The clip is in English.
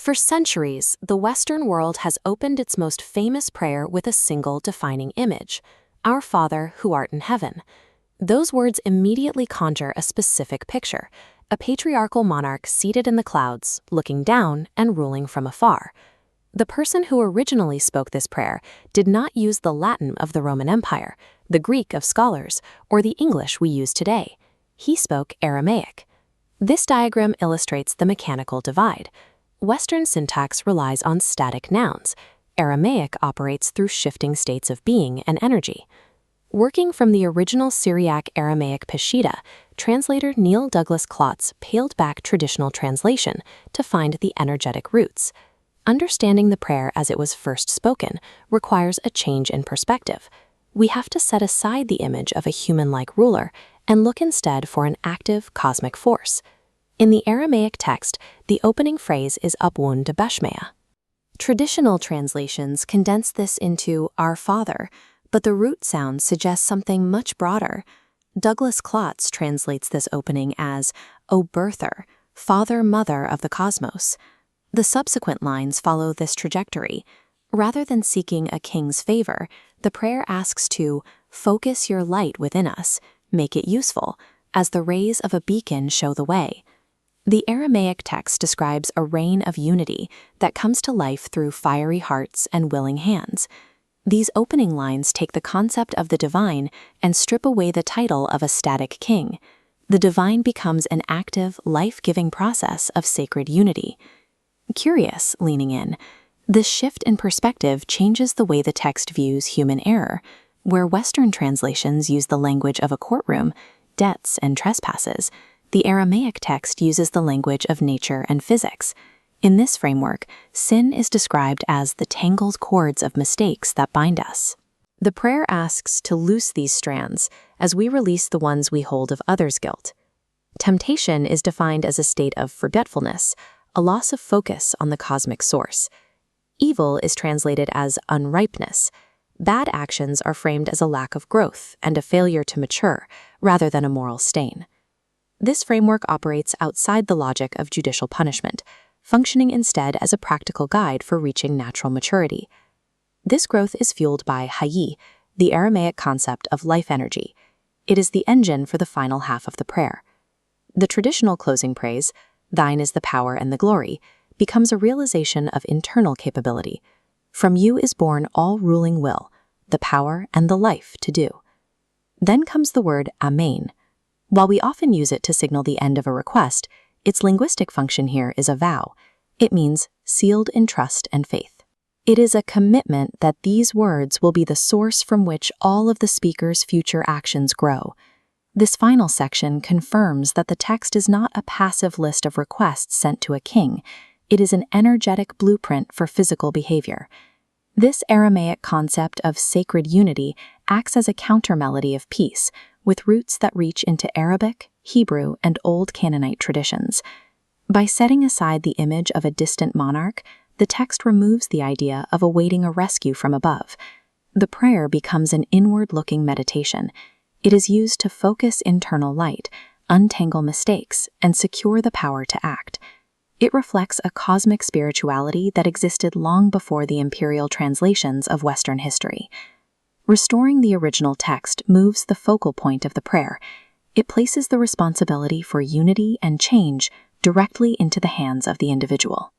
For centuries, the Western world has opened its most famous prayer with a single defining image: Our Father, who art in heaven. Those words immediately conjure a specific picture: a patriarchal monarch seated in the clouds, looking down and ruling from afar. The person who originally spoke this prayer did not use the Latin of the Roman Empire, the Greek of scholars, or the English we use today. He spoke Aramaic. This diagram illustrates the mechanical divide. Western syntax relies on static nouns. Aramaic operates through shifting states of being and energy. Working from the original Syriac Aramaic Peshitta, translator Neil Douglas Klotz peeled back traditional translation to find the energetic roots. Understanding the prayer as it was first spoken requires a change in perspective. We have to set aside the image of a human-like ruler and look instead for an active cosmic force. In the Aramaic text, the opening phrase is Upwun de Beshmea. Traditional translations condense this into Our Father, but the root sound suggests something much broader. Douglas Klotz translates this opening as O Birther, Father, Mother of the Cosmos. The subsequent lines follow this trajectory. Rather than seeking a king's favor, the prayer asks to focus your light within us, make it useful, as the rays of a beacon show the way. The Aramaic text describes a reign of unity that comes to life through fiery hearts and willing hands. These opening lines take the concept of the divine and strip away the title of a static king. The divine becomes an active, life-giving process of sacred unity. Curious, leaning in, this shift in perspective changes the way the text views human error. Where Western translations use the language of a courtroom, debts, and trespasses, the Aramaic text uses the language of nature and physics. In this framework, sin is described as the tangled cords of mistakes that bind us. The prayer asks to loose these strands as we release the ones we hold of others' guilt. Temptation is defined as a state of forgetfulness, a loss of focus on the cosmic source. Evil is translated as unripeness. Bad actions are framed as a lack of growth and a failure to mature, rather than a moral stain. This framework operates outside the logic of judicial punishment, functioning instead as a practical guide for reaching natural maturity. This growth is fueled by Hayy, the Aramaic concept of life energy. It is the engine for the final half of the prayer. The traditional closing praise, Thine is the power and the glory, becomes a realization of internal capability. From you is born all ruling will, the power and the life to do. Then comes the word Amen. While we often use it to signal the end of a request, its linguistic function here is a vow. It means sealed in trust and faith. It is a commitment that these words will be the source from which all of the speaker's future actions grow. This final section confirms that the text is not a passive list of requests sent to a king. It is an energetic blueprint for physical behavior. This Aramaic concept of sacred unity acts as a counter-melody of peace, with roots that reach into Arabic, Hebrew, and Old Canaanite traditions. By setting aside the image of a distant monarch, the text removes the idea of awaiting a rescue from above. The prayer becomes an inward-looking meditation. It is used to focus internal light, untangle mistakes, and secure the power to act. It reflects a cosmic spirituality that existed long before the imperial translations of Western history. Restoring the original text moves the focal point of the prayer. It places the responsibility for unity and change directly into the hands of the individual.